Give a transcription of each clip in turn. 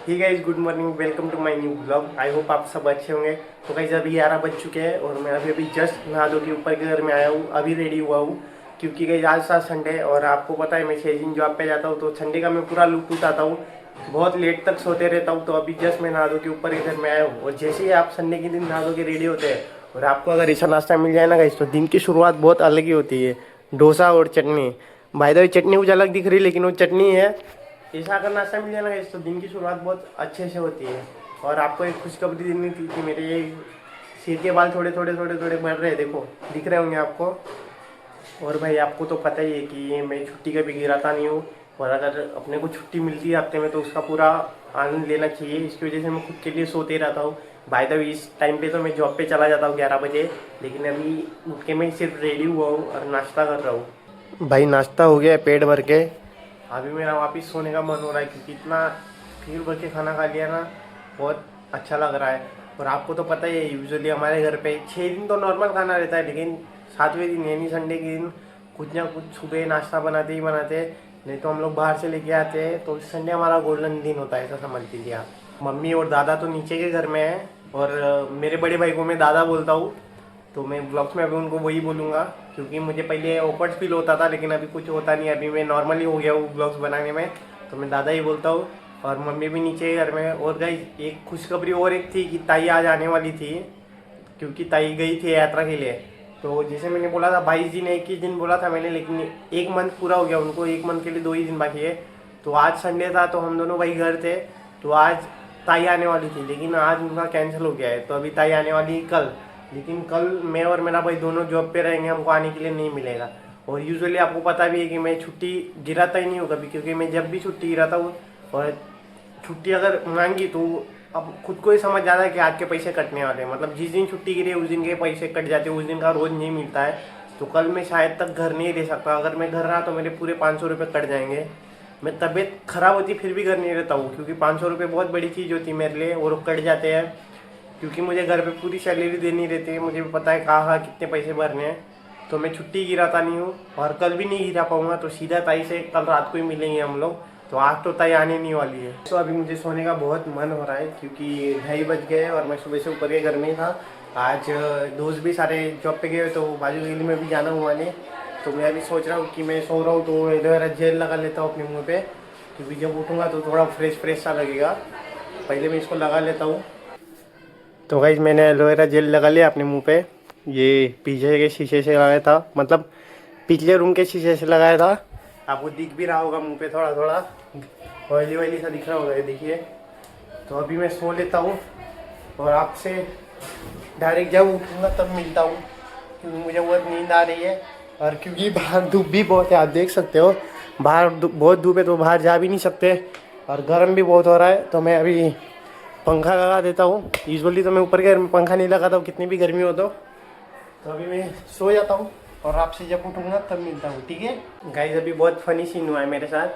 ठीक है, good morning, welcome to my new blog. I hope आप सब अच्छे होंगे। तो गाइस अभी 11 बज चुके हैं और मैं अभी जस्ट नहा धो के ऊपर के घर में आया हूँ, अभी रेडी हुआ हूँ। क्योंकि गाइस आज था संडे और आपको पता है मैं 6 दिन जॉब पे जाता हूँ, तो संडे का मैं पूरा लुत्फ उठाता हूँ, बहुत लेट तक सोते रहता हूँ। तो अभी जस्ट मैं नहा धो के ऊपर के घर में आया हूँ और जैसे ही आप संडे के दिन नहा धो के रेडी होते हैं और आपको अगर ऐसा नाश्ता मिल जाए ना गाइस, तो दिन की शुरुआत बहुत अलग ही होती है। डोसा और चटनी, बाय द वे चटनी कुछ अलग दिख रही है लेकिन वो चटनी है। ऐसा अगर नाश्ता मिल जाए ना गाइस, तो दिन की शुरुआत बहुत अच्छे से होती है। और आपको एक खुशखबरी देनी थी कि मेरे ये सिर के बाल थोड़े थोड़े थोड़े थोड़े बढ़ रहे हैं, देखो दिख रहे होंगे आपको। और भाई आपको तो पता ही है कि ये मैं छुट्टी कभी गिराता नहीं हूँ, और अगर अपने को छुट्टी मिलती है हफ्ते में तो उसका पूरा आनंद लेना चाहिए। इसकी वजह से मैं खुद के लिए सोते रहता हूँ। बाय द वे इस टाइम पे तो मैं जॉब पे चला जाता हूँ 11 बजे, लेकिन अभी उठ के मैं सिर्फ रेडी हुआ हूँ और नाश्ता कर रहा हूँ। भाई नाश्ता हो गया है पेट भर के, अभी मेरा वापस सोने का मन हो रहा है क्योंकि इतना फिर भर के खाना खा लिया ना, बहुत अच्छा लग रहा है। और आपको तो पता ही है यूजुअली हमारे घर पे 6 दिन तो नॉर्मल खाना रहता है, लेकिन 7वें दिन यानी संडे के दिन कुछ ना कुछ सुबह नाश्ता बनाते ही बनाते हैं, नहीं तो हम लोग बाहर से लेके आते हैं। तो संडे हमारा गोल्डन दिन होता है, ऐसा समझ लीजिए आप। मम्मी और दादा तो नीचे के घर में है और मेरे बड़े भाई को मैं दादा बोलता हूँ, तो मैं ब्लॉग्स में अभी उनको वही बोलूँगा क्योंकि मुझे पहले ऑकवर्ड फील होता था, लेकिन अभी कुछ होता नहीं, अभी मैं नॉर्मली हो गया हूँ ब्लॉग्स बनाने में, तो मैं दादा ही बोलता हूँ। और मम्मी भी नीचे घर में है। और गाइस एक खुशखबरी और एक थी कि ताई आज आने वाली थी, क्योंकि ताई गई थी यात्रा के लिए। तो जैसे मैंने बोला था 22 दिन 21 दिन बोला था मैंने, लेकिन एक मंथ पूरा हो गया उनको, एक मंथ के लिए 2 ही दिन बाकी है। तो आज संडे था तो हम दोनों भाई घर थे, तो आज ताई आने वाली थी, लेकिन आज उनका कैंसिल हो गया है। तो अभी ताई आने वाली है कल, लेकिन कल मैं और मेरा भाई दोनों जॉब पे रहेंगे, हमको आने के लिए नहीं मिलेगा। और यूजुअली आपको पता भी है कि मैं छुट्टी गिराता ही नहीं हूँ कभी, क्योंकि मैं जब भी छुट्टी गिराता हूँ और छुट्टी अगर मांगी तो अब खुद को ही समझ जाता है कि आज के पैसे कटने वाले हैं, मतलब जिस दिन छुट्टी गिरी उस दिन के पैसे कट जाते हैं, उस दिन का रोज नहीं मिलता है। तो कल मैं शायद तक घर नहीं रह सकता, अगर मैं घर रहा तो मेरे पूरे 500 रुपये कट जाएंगे। मैं तबीयत खराब होती फिर भी घर नहीं रहता हूँ, क्योंकि 500 रुपये बहुत बड़ी चीज़ होती है मेरे लिए, और कट जाते हैं क्योंकि मुझे घर पे पूरी सैलरी देनी रहती है, मुझे भी पता है कहाँ कितने पैसे भरने हैं। तो मैं छुट्टी गिराता नहीं हूँ और कल भी नहीं गिरा पाऊंगा, तो सीधा ताई से कल रात को ही मिलेंगे हम लोग। तो आज तो ताई आने नहीं वाली है। तो अभी मुझे सोने का बहुत मन हो रहा है क्योंकि 2:30 बज गए और मैं सुबह से ऊपर के घर में ही था। आज दोस्त भी सारे जॉब पे गए तो बाजू गली में भी जाना हुआ नहीं, तो मैं अभी सोच रहा हूँ कि मैं सो रहा हूँ तो एलोवेरा जेल लगा लेता हूँ अपने मुँह पे, क्योंकि जब उठूँगा तो थोड़ा फ्रेश फ्रेश सा लगेगा। पहले मैं इसको लगा लेता हूँ। तो गाइस मैंने एलोवेरा जेल लगा लिया अपने मुंह पे, ये पीछे के शीशे से लगाया था, मतलब पिछले रूम के शीशे से लगाया था। आपको दिख भी रहा होगा मुंह पे थोड़ा थोड़ा ऑयली ऑयली सा दिख रहा होगा, ये देखिए। तो अभी मैं सो लेता हूँ और आपसे डायरेक्ट जब उठूँगा तब मिलता हूँ, क्योंकि मुझे बहुत नींद आ रही है। और क्योंकि बाहर धूप भी बहुत है, आप देख सकते हो बाहर बहुत धूप है, तो बाहर जा भी नहीं सकते और गर्म भी बहुत हो रहा है। तो मैं अभी पंखा लगा देता हूँ। यूजुअली तो मैं ऊपर के घर में पंखा नहीं लगाता हूँ कितनी भी गर्मी हो तो अभी मैं सो जाता हूँ और आपसे जब उठूँगा तब मिलता हूँ, ठीक है। गाइस अभी बहुत फनी सीन हुआ है मेरे साथ,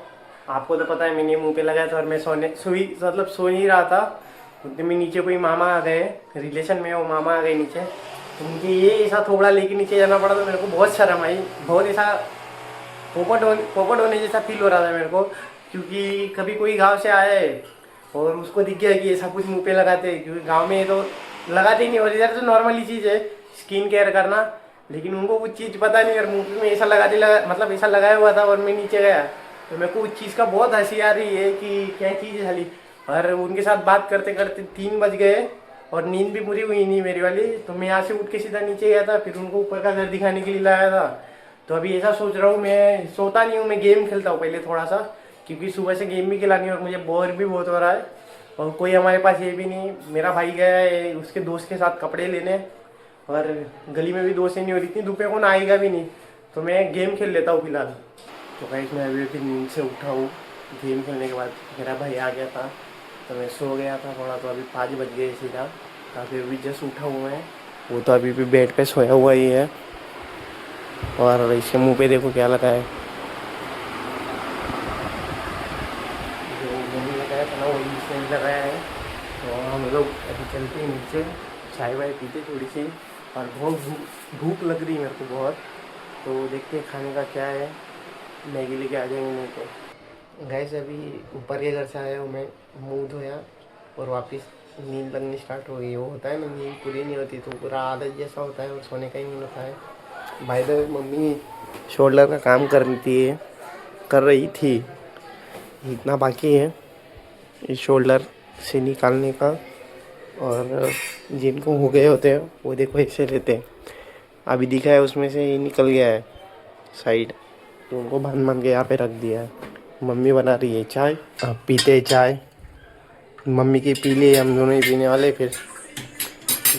आपको तो पता है मैंने मुंह पे लगाया था और मैं सो नहीं रहा था, उतने में नीचे कोई मामा आ गए, रिलेशन में वो मामा आ गए नीचे। तो मुझे ये ऐसा थोड़ा लेके नीचे जाना पड़ा, तो मेरे को बहुत शर्म आई, बहुत ऐसा पोपट होने जैसा फील हो रहा था मेरे को, क्योंकि कभी कोई गाँव से आया है और उसको दिख गया कि ऐसा कुछ मुंह पे लगाते हैं, क्योंकि गांव में ये तो लगाते ही नहीं, और इधर तो नॉर्मली चीज़ है स्किन केयर करना, लेकिन उनको कुछ चीज़ पता नहीं और मुंह में ऐसा मतलब ऐसा लगाया हुआ था। और मैं नीचे गया तो मेरे को उस चीज़ का बहुत हंसी आ रही है कि क्या चीज़ है खाली। और उनके साथ बात करते करते 3 बज गए और नींद भी पूरी हुई नहीं मेरी वाली, तो मैं यहाँ से उठ के सीधा नीचे गया था, फिर उनको ऊपर का घर दिखाने के लिए लाया था। तो अभी ऐसा सोच रहा हूँ, मैं सोता नहीं हूँ, मैं गेम खेलता हूँ पहले थोड़ा सा, क्योंकि सुबह से गेम भी खिलानी है और मुझे बोर भी बहुत हो रहा है। और कोई हमारे पास ये भी नहीं, मेरा भाई गया है उसके दोस्त के साथ कपड़े लेने, और गली में भी दोस्त नहीं हो रही थी, दोपहर को आएगा भी नहीं, तो मैं गेम खेल लेता हूँ फिलहाल। तो गाइस मैं अभी नींद से उठा हूँ, गेम खेलने के बाद मेरा भाई आ गया था तो मैं सो गया था थोड़ा, तो अभी 5 बज गए सीधा, अभी जस्ट उठा हुआ है, वो तो अभी भी बेड पे सोया हुआ ही है। और इसके मुँह पे देखो क्या लगा है, जो मैंने लगाया था ना वही इसने लगाया है। तो हम लोग अभी चलते हैं नीचे, चाय वाय पीते थोड़ी सी, और बहुत भूख लग रही है मेरे को बहुत, तो देखते हैं खाने का क्या है, मैगी लेके आ जाएंगे नहीं तो। गैस अभी ऊपर के घर से आया हूँ मैं, मुँह धोया और वापस नींद लगनी स्टार्ट हो गई। वो होता है ना, नींद पूरी नहीं होती तो पूरा आदत जैसा होता है और सोने का ही नहीं होता है। भाई द मम्मी शोल्डर का काम कर रही थी, इतना बाकी है इस शोल्डर से निकालने का। और जिनको हो गए होते हैं वो देखो ऐसे रहते हैं, अभी दिखा है उसमें से ही निकल गया है साइड, तो उनको बांध के यहाँ पे रख दिया है। मम्मी बना रही है चाय, अब पीते हैं चाय। मम्मी की पी ली, हम दोनों ही पीने वाले, फिर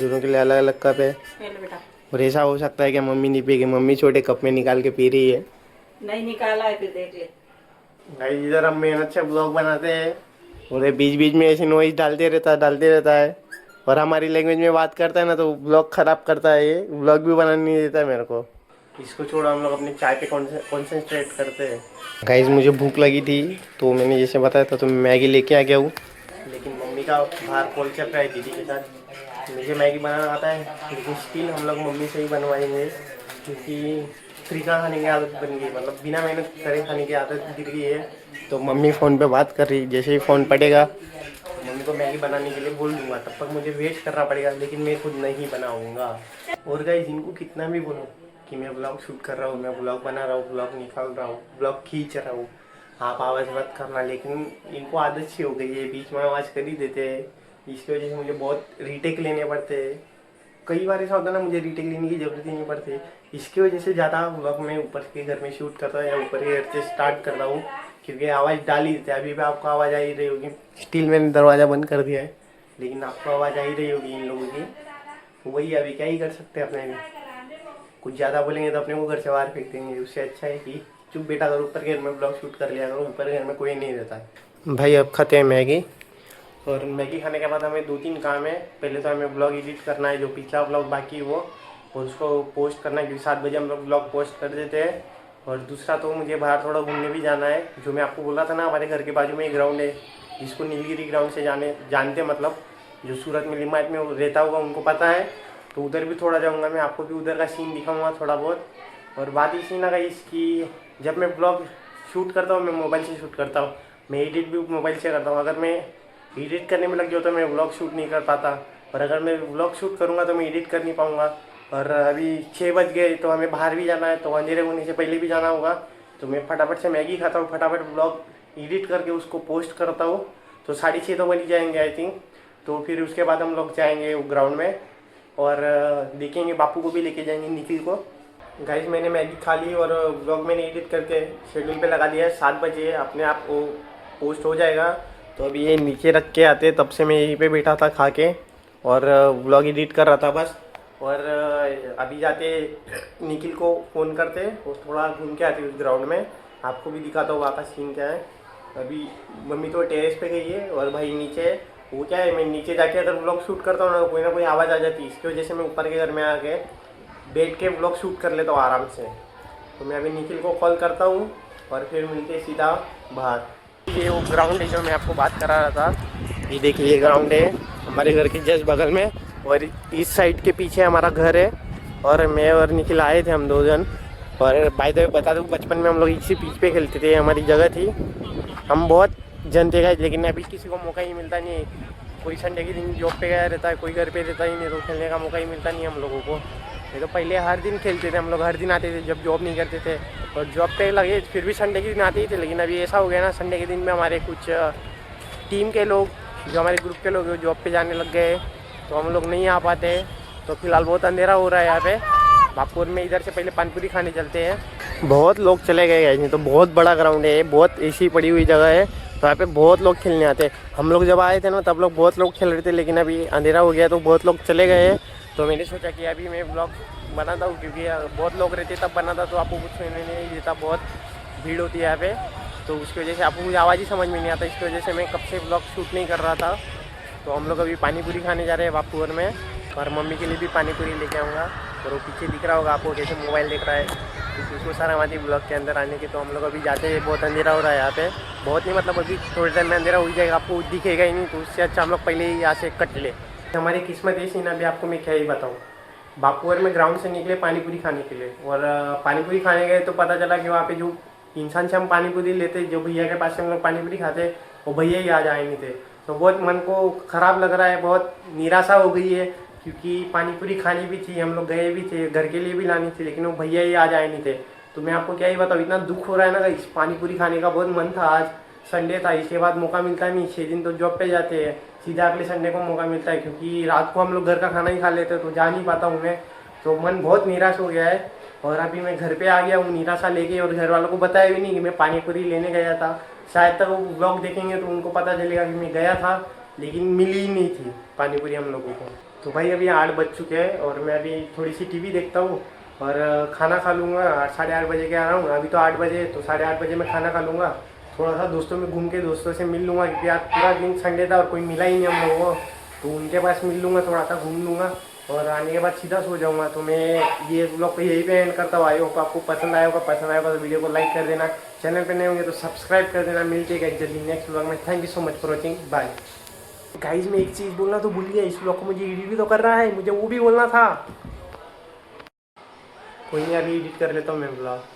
दोनों के लिए अलग अलग कप है। और ऐसा हो सकता है कि मम्मी नहीं पिएगी, मम्मी छोटे कप में निकाल के पी रही है। नहीं निकाला है, फिर देख ले भाई इधर हम मेहनत से ब्लॉग बनाते हैं और ये बीच बीच में ऐसे नॉइज डालते रहता है और हमारी लैंग्वेज में बात करता है ना, तो ब्लॉग खराब करता है। ये ब्लॉग भी बनाने नहीं देता है मेरे को। इसको छोड़ो, हम लोग अपनी चाय पे कॉन्सेंट्रेट करते हैं। गाइस मुझे भूख लगी थी तो मैंने जैसे बताया था तो मैं मैगी लेके आ गया हूँ, लेकिन मम्मी का बाहर कॉल चल रहा है दीदी के साथ। मुझे मैगी बनाना आता है लेकिन स्टिल हम लोग मम्मी से ही बनवाएंगे, क्योंकि फ्री का खाने की आदत बन गई, मतलब बिना मेहनत करे खाने की आदत गिर गई है। तो मम्मी फ़ोन पे बात कर रही, जैसे ही फ़ोन पड़ेगा मम्मी को मैगी बनाने के लिए बोल दूंगा, तब तक मुझे वेट करना पड़ेगा, लेकिन मैं खुद नहीं बनाऊंगा। और गाइस इनको कितना भी बोलो कि मैं ब्लॉग शूट कर रहा हूँ, मैं ब्लॉग बना रहा हूँ, ब्लॉग निकाल रहा हूँ, ब्लॉग खींच रहा हूँ, आप आवाज़ मत करना, लेकिन इनको आदत सी हो गई है, बीच में आवाज़ कर ही देते हैं। इसकी वजह से मुझे बहुत रीटेक लेने पड़ते हैं। कई बार ऐसा होता है ना, मुझे रीटेक लेने की ज़रूरत ही नहीं पड़ती। इसकी वजह से ज़्यादा ब्लॉग मैं ऊपर के घर में शूट करता हूँ या ऊपर के घर से स्टार्ट करता हूँ, क्योंकि आवाज़ डाल ही देते हैं। अभी भी आपको आवाज़ आ ही रही होगी, स्टिल मैंने दरवाज़ा बंद कर दिया है, लेकिन आपको आवाज़ आ ही रही होगी इन लोगों की। वही अभी क्या ही कर सकते हैं, अपने भी कुछ ज़्यादा बोलेंगे तो अपने को घर से बाहर फेंक देंगे। उससे अच्छा है कि चुप बेटा करो, ऊपर के घर में ब्लॉग शूट कर लिया करो, ऊपर के घर में कोई नहीं रहता है। भाई अब खाते हैं मैगी, और मैगी खाने के बाद हमें 2-3 काम है। पहले तो हमें ब्लॉग एडिट करना है, जो पिछला ब्लॉग बाकी है वो, और उसको पोस्ट करना है, क्योंकि 7 बजे हम लोग ब्लॉग पोस्ट कर देते हैं। और दूसरा तो मुझे बाहर थोड़ा घूमने भी जाना है, जो मैं आपको बोला था ना, हमारे घर के बाजू में एक ग्राउंड है जिसको नीलगिरी ग्राउंड से जानते, मतलब जो सूरत में लिमायत में रहता होगा उनको पता है। तो उधर भी थोड़ा जाऊँगा मैं, आपको भी उधर का सीन दिखाऊँगा थोड़ा बहुत। और बात इसी ना गई इसकी, जब मैं ब्लॉग शूट करता हूँ मैं मोबाइल से शूट करता हूँ, मैं एडिट भी मोबाइल से करता हूँ। अगर मैं एडिट करने में लग गया तो मैं व्लॉग शूट नहीं कर पाता, और अगर मैं व्लॉग शूट करूँगा तो मैं एडिट कर नहीं पाऊँगा। और अभी 6 बज गए तो हमें बाहर भी जाना है, तो अंधेरे होने से पहले भी जाना होगा। तो मैं फटाफट से मैगी खाता हूँ, फटाफट ब्लॉग एडिट करके उसको पोस्ट करता हूँ, तो 6:30 तो बन ही जाएंगे आई थिंक। तो फिर उसके बाद हम लोग जाएंगे ग्राउंड में और देखेंगे, बापू को भी लेके जाएंगे, निखिल को। गाइस मैंने मैगी खा ली और ब्लॉग मैंने एडिट करके शेड्यूल पे लगा दिया है, 7 बजे अपने आप वो पोस्ट हो जाएगा। तो अभी ये नीचे रख के आते, तब से मैं यहीं पे बैठा था खा के और ब्लॉग एडिट कर रहा था बस। और अभी जाते निखिल को फ़ोन करते और थोड़ा घूम के आते उस ग्राउंड में, आपको भी दिखाता हूँ वहाँ का सीन क्या है। अभी मम्मी तो टेरेस पे गई है और भाई नीचे। वो क्या है, मैं नीचे जाके अगर ब्लॉग शूट करता हूँ ना कोई आवाज़ आ जाती है, इसकी वजह से मैं ऊपर के घर में आके बैठ के ब्लॉग शूट कर लेता हूँ आराम से। तो मैं अभी निखिल को कॉल करता हूँ और फिर मिलते सीधा बाहर। ये वो ग्राउंड है जो मैं आपको बात करा रहा था, ये देखिए ये ग्राउंड है हमारे घर के जस्ट बगल में, और इस साइड के पीछे हमारा घर है। और मैं और निखिल आए थे हम 2 जन, और बाय द वे बता दूँ बचपन में हम लोग इसी पिच पे खेलते थे, हमारी जगह थी, हम बहुत जन थे गाइस, लेकिन अभी किसी को मौका ही मिलता नहीं है। कोई संडे के दिन जॉब पे गया रहता है, कोई घर पे रहता ही नहीं, तो खेलने का मौका ही मिलता नहीं हम लोगों को। ये तो पहले हर दिन खेलते थे हम लोग, हर दिन आते थे जब जॉब नहीं करते थे, और जॉब पे लगे फिर भी संडे के दिन आते ही थे। लेकिन अभी ऐसा हो गया ना, संडे के दिन में हमारे कुछ टीम के लोग, जो हमारे ग्रुप के लोग जॉब पे जाने लग गए, तो हम लोग नहीं आ पाते। तो फिलहाल बहुत अंधेरा हो रहा है यहाँ पे बापुर में। इधर से पहले पानपुरी खाने चलते हैं। बहुत लोग चले गए नहीं तो बहुत बड़ा ग्राउंड है, बहुत ऐसी पड़ी हुई जगह है, तो यहाँ पे बहुत लोग खेलने आते हैं। हम लोग जब आए थे ना तब लोग बहुत लोग खेल रहे थे, लेकिन अभी अंधेरा हो गया तो बहुत लोग चले गए हैं। तो मैंने सोचा कि अभी मैं ब्लॉग बनाता हूँ, क्योंकि बहुत लोग रहते तब बनाता तो आपको कुछ सुनने नहीं देता, बहुत भीड़ होती है यहाँ पे, तो उसकी वजह से आपको मुझे आवाज़ ही समझ में नहीं आता। इसकी वजह से मैं कब से ब्लॉग शूट नहीं कर रहा था। तो हम लोग अभी पानी पूरी खाने जा रहे हैं बापुर में, और मम्मी के लिए भी पानी पूरी लेके आऊँगा। और वो पीछे दिख रहा होगा आपको कैसे मोबाइल देख रहा है, क्योंकि उसको सारा हमारी ब्लॉग के अंदर आने के। तो हम लोग अभी जाते हैं, बहुत अंधेरा हो रहा है यहाँ पे, बहुत नहीं मतलब अभी थोड़ी देर में अंधेरा हो जाएगा, आपको दिखेगा ही नहीं, तो उससे अच्छा हम लोग पहले ही यहाँ से कट ले। हमारी किस्मत ऐसी ना, अभी आपको मैं क्या ही बताऊँ। बापुर में ग्राउंड से निकले पानी पूरी खाने के लिए, और पानी पूरी खाने गए तो पता चला कि वहाँ पे जो इंसान से हम पानी पूरी लेते, जो भैया के पास से हम लोग पानी पूरी खाते, वो भैया ही आज आए नहीं थे। तो बहुत मन को ख़राब लग रहा है, बहुत निराशा हो गई है, क्योंकि पानी पूरी खानी भी थी, हम लोग गए भी थे, घर के लिए भी लानी थी, लेकिन वो भैया ही आज आए नहीं थे। तो मैं आपको क्या ही बताऊँ, इतना दुख हो रहा है ना गाइस। पानी पूरी खाने का बहुत मन था, आज संडे था, इसके बाद मौका मिलता नहीं। 6 दिन तो जॉब पे जाते हैं, सीधा अगले संडे को मौका मिलता है, क्योंकि रात को हम लोग घर का खाना ही खा लेते, तो जा नहीं पाता हूँ मैं। तो मन बहुत निराश हो गया है, और अभी मैं घर पे आ गया हूँ निराशा लेके, और घर वालों को बताया भी नहीं कि मैं पानी पूरी लेने गया था। शायद तक वो ब्लॉग देखेंगे तो उनको पता चलेगा कि मैं गया था, लेकिन मिली ही नहीं थी पानी पूरी हम लोगों को। तो भाई अभी 8 बज चुके हैं, और मैं अभी थोड़ी सी टीवी देखता हूँ और खाना खा लूँगा। 8 साढ़े 8 बजे के आ रहा हूँ, अभी तो 8 बजे, तो 8:30 बजे मैं खाना खा लूँगा। थोड़ा सा दोस्तों में घूम के दोस्तों से मिल लूँगा, क्योंकि आज पूरा दिन संडे था और कोई मिला ही नहीं हम लोगों को। तो उनके पास मिल लूँगा, थोड़ा सा घूम लूँगा, और आने के बाद सीधा सो जाऊँगा। तो मैं ये ब्लॉग को यही पे एंड करता हूँ। आई होप आपको पसंद आया होगा तो वीडियो को लाइक कर देना, चैनल पे नए होंगे तो सब्सक्राइब कर देना। मिलते हैं जल्दी नेक्स्ट ब्लॉग में। Thank you so much for watching, bye. Guys मैं एक चीज़ बोलना तो भूल गया, इस ब्लॉग को मुझे एडिट भी तो करना है, मुझे वो भी बोलना था। कोई नहीं, अभी एडिट कर लेता हूँ मैं ब्लॉग।